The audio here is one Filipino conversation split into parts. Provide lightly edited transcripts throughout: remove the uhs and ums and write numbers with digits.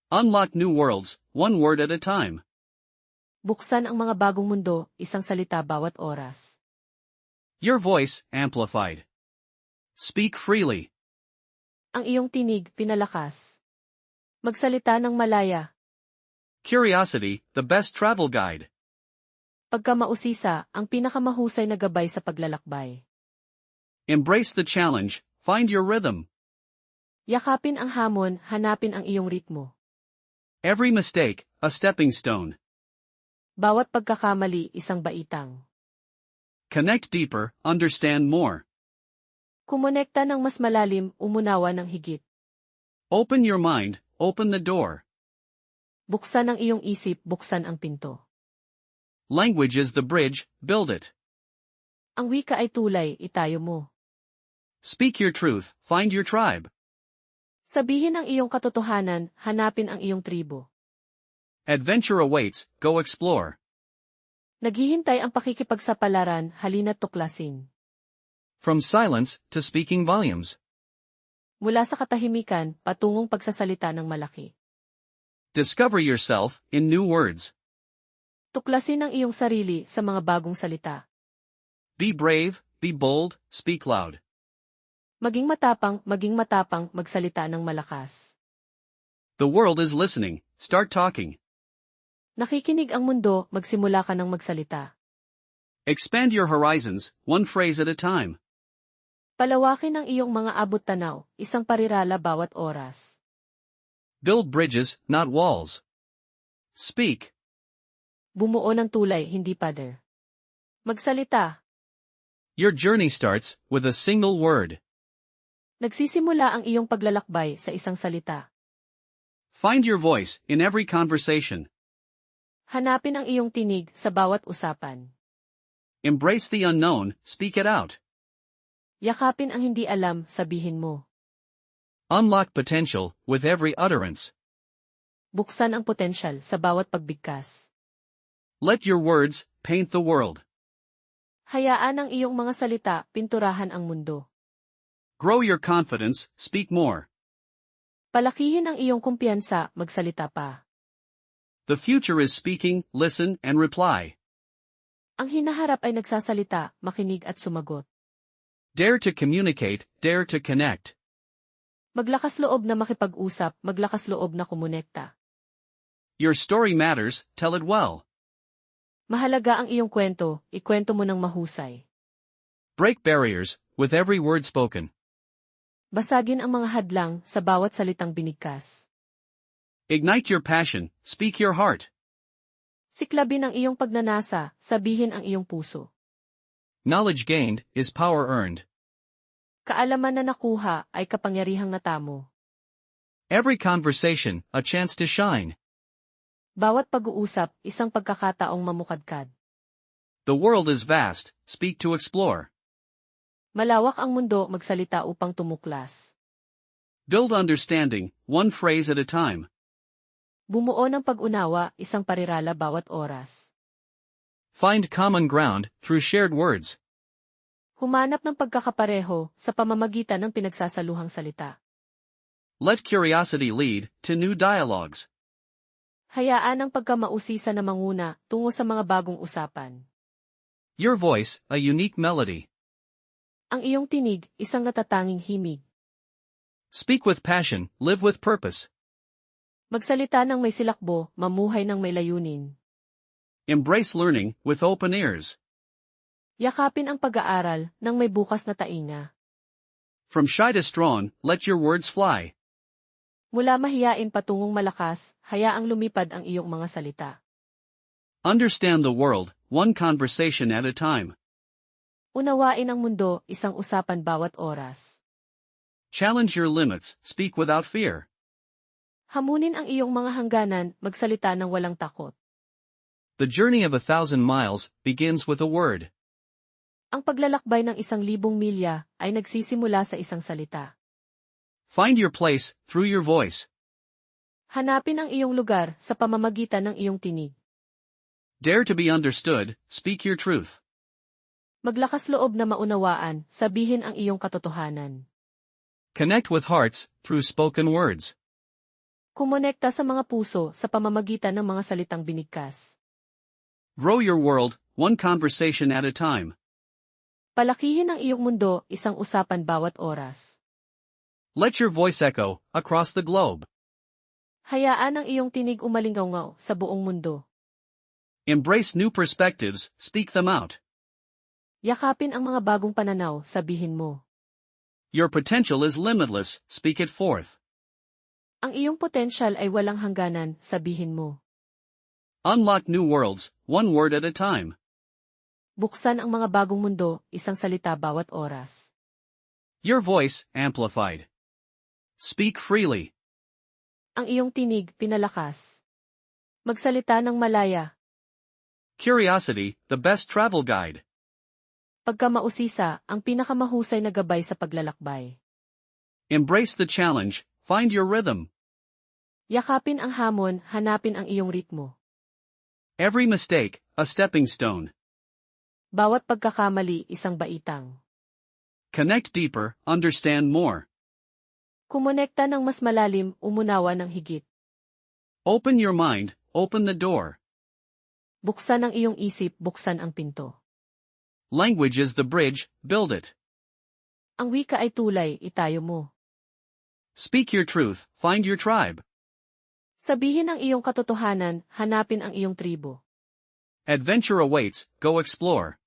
Unlock new worlds, one word at a time. Buksan ang mga bagong mundo, isang salita bawat oras. Your voice, amplified. Speak freely. Ang iyong tinig, pinalakas. Magsalita ng malaya. Curiosity, the best travel guide. Pagkamausisa, ang pinakamahusay na gabay sa paglalakbay. Embrace the challenge, find your rhythm. Yakapin ang hamon, hanapin ang iyong ritmo. Every mistake, a stepping stone. Bawat pagkakamali, isang baitang. Connect deeper, understand more. Kumonekta ng mas malalim, umunawa ng higit. Open your mind, open the door. Buksan ang iyong isip, buksan ang pinto. Language is the bridge, build it. Ang wika ay tulay, itayo mo. Speak your truth, find your tribe. Sabihin ang iyong katotohanan, hanapin ang iyong tribo. Adventure awaits, go explore. Naghihintay ang pakikipagsapalaran, halina't tuklasin. From silence to speaking volumes. Mula sa katahimikan, patungong pagsasalita ng malaki. Discover yourself in new words. Tuklasin ang iyong sarili sa mga bagong salita. Be brave, be bold, speak loud. Maging matapang, magsalita ng malakas. The world is listening, start talking. Nakikinig ang mundo, magsimula ka ng magsalita. Expand your horizons, one phrase at a time. Palawakin ang iyong mga abot-tanaw, isang parirala bawat oras. Build bridges, not walls. Speak. Bumuo ng tulay, hindi pader. Magsalita. Your journey starts with a single word. Nagsisimula ang iyong paglalakbay sa isang salita. Find your voice in every conversation. Hanapin ang iyong tinig sa bawat usapan. Embrace the unknown, speak it out. Yakapin ang hindi alam, sabihin mo. Unlock potential with every utterance. Buksan ang potensyal sa bawat pagbigkas. Let your words paint the world. Hayaan ang iyong mga salita, pinturahan ang mundo. Grow your confidence, speak more. Palakihin ang iyong kumpiyansa, magsalita pa. The future is speaking, listen, and reply. Ang hinaharap ay nagsasalita, makinig at sumagot. Dare to communicate, dare to connect. Maglakas loob na makipag-usap, maglakas loob na kumonekta. Your story matters, tell it well. Mahalaga ang iyong kwento, ikwento mo ng mahusay. Break barriers, with every word spoken. Basagin ang mga hadlang sa bawat salitang binigkas. Ignite your passion, speak your heart. Siklabin ang iyong pagnanasa, sabihin ang iyong puso. Knowledge gained is power earned. Kaalaman na nakuha ay kapangyarihang natamo. Every conversation, a chance to shine. Bawat pag-uusap, isang pagkakataong mamukadkad. The world is vast, speak to explore. Malawak ang mundo, magsalita upang tumuklas. Build understanding, one phrase at a time. Bumuo ng pag-unawa, isang parirala bawat oras. Find common ground through shared words. Humanap ng pagkakapareho sa pamamagitan ng pinagsasaluhang salita. Let curiosity lead to new dialogues. Hayaan ang pagkamausisa na manguna tungo sa mga bagong usapan. Your voice, a unique melody. Ang iyong tinig, isang natatanging himig. Speak with passion, live with purpose. Magsalita ng may silakbo, mamuhay ng may layunin. Embrace learning with open ears. Yakapin ang pag-aaral ng may bukas na tainga. From shy to strong, let your words fly. Mula mahiyain patungong malakas, hayaang lumipad ang iyong mga salita. Understand the world, one conversation at a time. Unawain ang mundo, isang usapan bawat oras. Challenge your limits, speak without fear. Hamunin ang iyong mga hangganan, magsalita ng walang takot. The journey of 1,000 miles begins with a word. Ang paglalakbay ng 1,000 milya ay nagsisimula sa isang salita. Find your place through your voice. Hanapin ang iyong lugar sa pamamagitan ng iyong tinig. Dare to be understood, speak your truth. Maglakas loob na maunawaan, sabihin ang iyong katotohanan. Connect with hearts through spoken words. Kumonekta sa mga puso sa pamamagitan ng mga salitang binigkas. Grow your world, one conversation at a time. Palakihin ang iyong mundo, isang usapan bawat oras. Let your voice echo across the globe. Hayaan ang iyong tinig umalingaw sa buong mundo. Embrace new perspectives, speak them out. Yakapin ang mga bagong pananaw, sabihin mo. Your potential is limitless, speak it forth. Ang iyong potensyal ay walang hangganan, sabihin mo. Unlock new worlds, one word at a time. Buksan ang mga bagong mundo, isang salita bawat oras. Your voice, amplified. Speak freely. Ang iyong tinig, pinalakas. Magsalita ng malaya. Curiosity, the best travel guide. Pagkamausisa, ang pinakamahusay na gabay sa paglalakbay. Embrace the challenge, find your rhythm. Yakapin ang hamon, hanapin ang iyong ritmo. Every mistake, a stepping stone. Bawat pagkakamali, isang baitang. Connect deeper, understand more. Kumonekta ng mas malalim, umunawa ng higit. Open your mind, open the door. Buksan ang iyong isip, buksan ang pinto. Language is the bridge, build it. Ang wika ay tulay, itayo mo. Speak your truth, find your tribe. Sabihin ang iyong katotohanan, hanapin ang iyong tribo. Adventure awaits, go explore.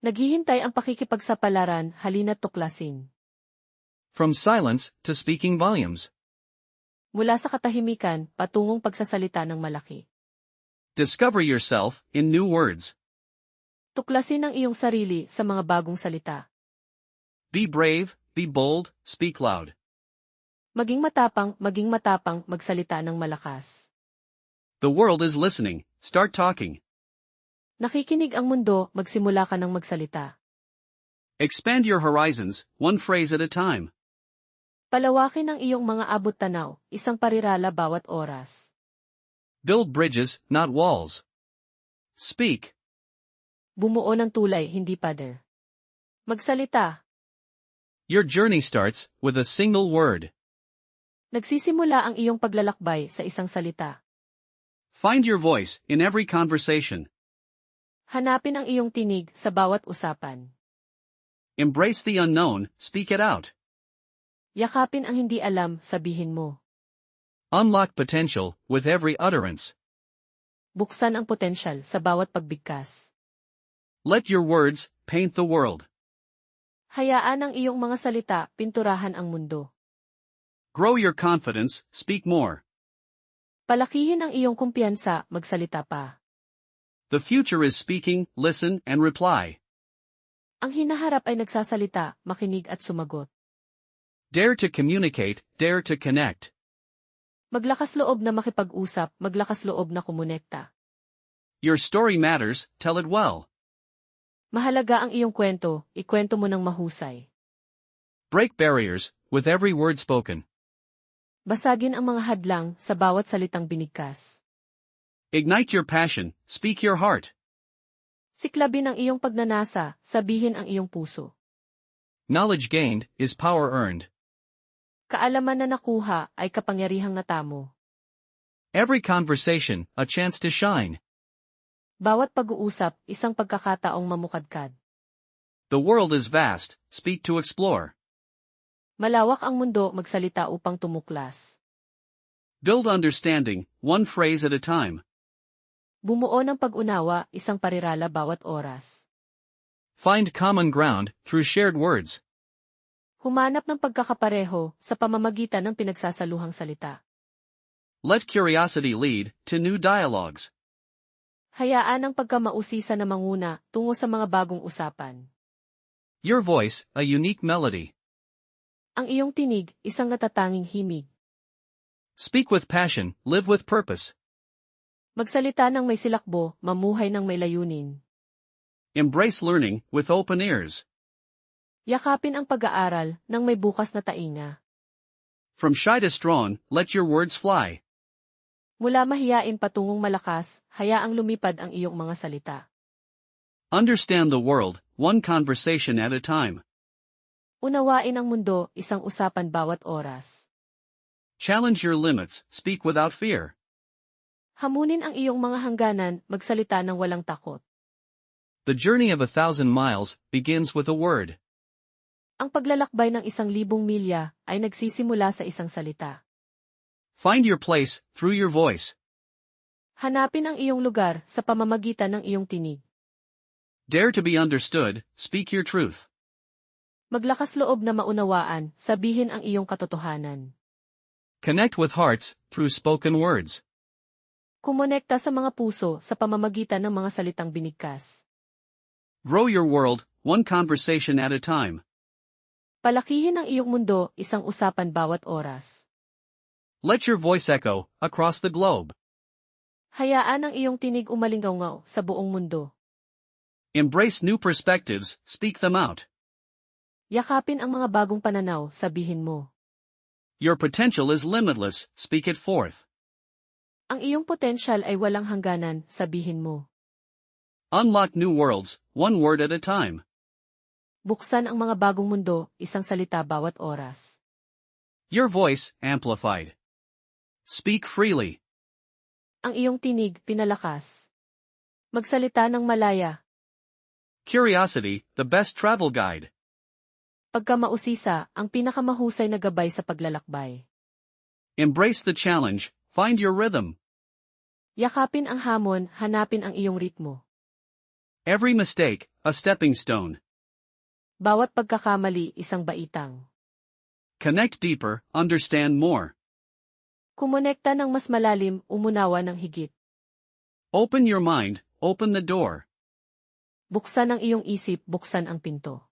Naghihintay ang pakikipagsapalaran, halina't tuklasin. From silence to speaking volumes. Mula sa katahimikan, patungong pagsasalita ng malaki. Discover yourself in new words. Tuklasin ang iyong sarili sa mga bagong salita. Be brave, be bold, speak loud. Maging matapang, magsalita ng malakas. The world is listening, start talking. Nakikinig ang mundo, magsimula ka ng magsalita. Expand your horizons, one phrase at a time. Palawakin ang iyong mga abot-tanaw, isang parirala bawat oras. Build bridges, not walls. Speak. Bumuo ng tulay, hindi pader. Magsalita. Your journey starts with a single word. Nagsisimula ang iyong paglalakbay sa isang salita. Find your voice in every conversation. Hanapin ang iyong tinig sa bawat usapan. Embrace the unknown, speak it out. Yakapin ang hindi alam, sabihin mo. Unlock potential with every utterance. Buksan ang potensyal sa bawat pagbigkas. Let your words paint the world. Hayaan ang iyong mga salita, pinturahan ang mundo. Grow your confidence, speak more. Palakihin ang iyong kumpiyansa, magsalita pa. The future is speaking, listen, and reply. Ang hinaharap ay nagsasalita, makinig at sumagot. Dare to communicate, dare to connect. Maglakas loob na makipag-usap, maglakas loob na kumonekta. Your story matters, tell it well. Mahalaga ang iyong kwento, ikwento mo ng mahusay. Break barriers, with every word spoken. Basagin ang mga hadlang sa bawat salitang binigkas. Ignite your passion, speak your heart. Siklabin ang iyong pagnanasa, sabihin ang iyong puso. Knowledge gained is power earned. Kaalaman na nakuha ay kapangyarihang natamo. Every conversation, a chance to shine. Bawat pag-uusap, isang pagkakataong mamukadkad. The world is vast, speak to explore. Malawak ang mundo, magsalita upang tumuklas. Build understanding, one phrase at a time. Bumuo ng pag-unawa, isang parirala bawat oras. Find common ground through shared words. Humanap ng pagkakapareho sa pamamagitan ng pinagsasaluhang salita. Let curiosity lead to new dialogues. Hayaan ang pagkamausisa na manguna tungo sa mga bagong usapan. Your voice, a unique melody. Ang iyong tinig, isang natatanging himig. Speak with passion, live with purpose. Magsalita ng may silakbo, mamuhay ng may layunin. Embrace learning with open ears. Yakapin ang pag-aaral ng may bukas na tainga. From shy to strong, let your words fly. Mula mahiyain patungong malakas, hayaang lumipad ang iyong mga salita. Understand the world, one conversation at a time. Unawain ang mundo, isang usapan bawat oras. Challenge your limits, speak without fear. Hamunin ang iyong mga hangganan, magsalita ng walang takot. The journey of 1,000 miles begins with a word. Ang paglalakbay ng 1,000 milya ay nagsisimula sa isang salita. Find your place through your voice. Hanapin ang iyong lugar sa pamamagitan ng iyong tinig. Dare to be understood, speak your truth. Maglakas loob na maunawaan, sabihin ang iyong katotohanan. Connect with hearts through spoken words. Kumonekta sa mga puso sa pamamagitan ng mga salitang binigkas. Grow your world, one conversation at a time. Palakihin ang iyong mundo, isang usapan bawat oras. Let your voice echo across the globe. Hayaan ang iyong tinig umalingaw sa buong mundo. Embrace new perspectives, speak them out. Yakapin ang mga bagong pananaw, sabihin mo. Your potential is limitless, speak it forth. Ang iyong potensyal ay walang hangganan, sabihin mo. Unlock new worlds, one word at a time. Buksan ang mga bagong mundo, isang salita bawat oras. Your voice, amplified. Speak freely. Ang iyong tinig, pinalakas. Magsalita ng malaya. Curiosity, the best travel guide. Pagkamausisa, ang pinakamahusay na gabay sa paglalakbay. Embrace the challenge, find your rhythm. Yakapin ang hamon, hanapin ang iyong ritmo. Every mistake, a stepping stone. Bawat pagkakamali, isang baitang. Connect deeper, understand more. Kumonekta ng mas malalim, umunawa ng higit. Open your mind, open the door. Buksan ang iyong isip, buksan ang pinto.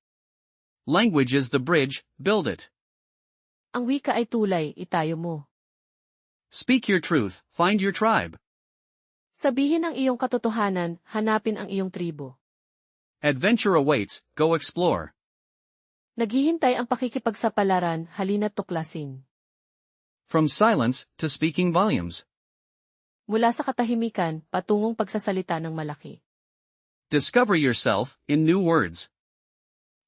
Language is the bridge, build it. Ang wika ay tulay, itayo mo. Speak your truth, find your tribe. Sabihin ang iyong katotohanan, hanapin ang iyong tribo. Adventure awaits, go explore. Naghihintay ang pakikipagsapalaran, halina't tuklasin. From silence to speaking volumes. Mula sa katahimikan, patungong pagsasalita ng malaki. Discover yourself in new words.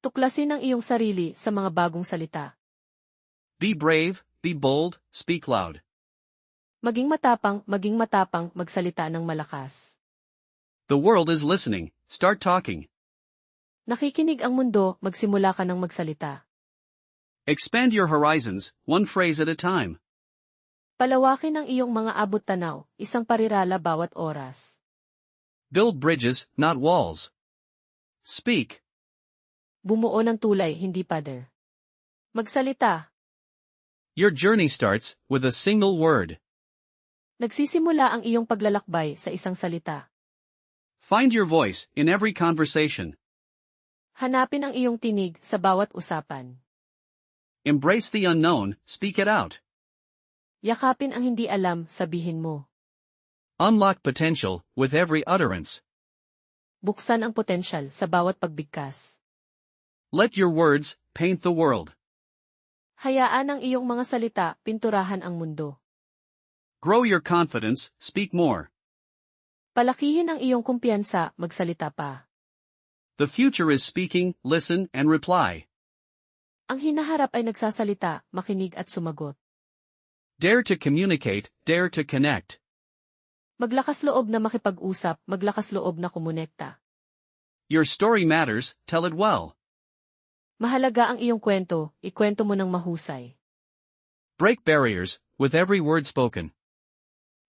Tuklasin ang iyong sarili sa mga bagong salita. Be brave, be bold, speak loud. Maging matapang, magsalita ng malakas. The world is listening, start talking. Nakikinig ang mundo, magsimula ka ng magsalita. Expand your horizons, one phrase at a time. Palawakin ang iyong mga abot-tanaw, isang parirala bawat oras. Build bridges, not walls. Speak. Bumuo ng tulay, hindi pader. Magsalita. Your journey starts with a single word. Nagsisimula ang iyong paglalakbay sa isang salita. Find your voice in every conversation. Hanapin ang iyong tinig sa bawat usapan. Embrace the unknown, speak it out. Yakapin ang hindi alam, sabihin mo. Unlock potential with every utterance. Buksan ang potensyal sa bawat pagbigkas. Let your words paint the world. Hayaan ang iyong mga salita, pinturahan ang mundo. Grow your confidence, speak more. Palakihin ang iyong kumpiyansa, magsalita pa. The future is speaking, listen, and reply. Ang hinaharap ay nagsasalita, makinig at sumagot. Dare to communicate, dare to connect. Maglakas loob na makipag-usap, maglakas loob na kumonekta. Your story matters, tell it well. Mahalaga ang iyong kwento, ikwento mo ng mahusay. Break barriers with every word spoken.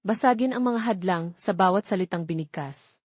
Basagin ang mga hadlang sa bawat salitang binigkas.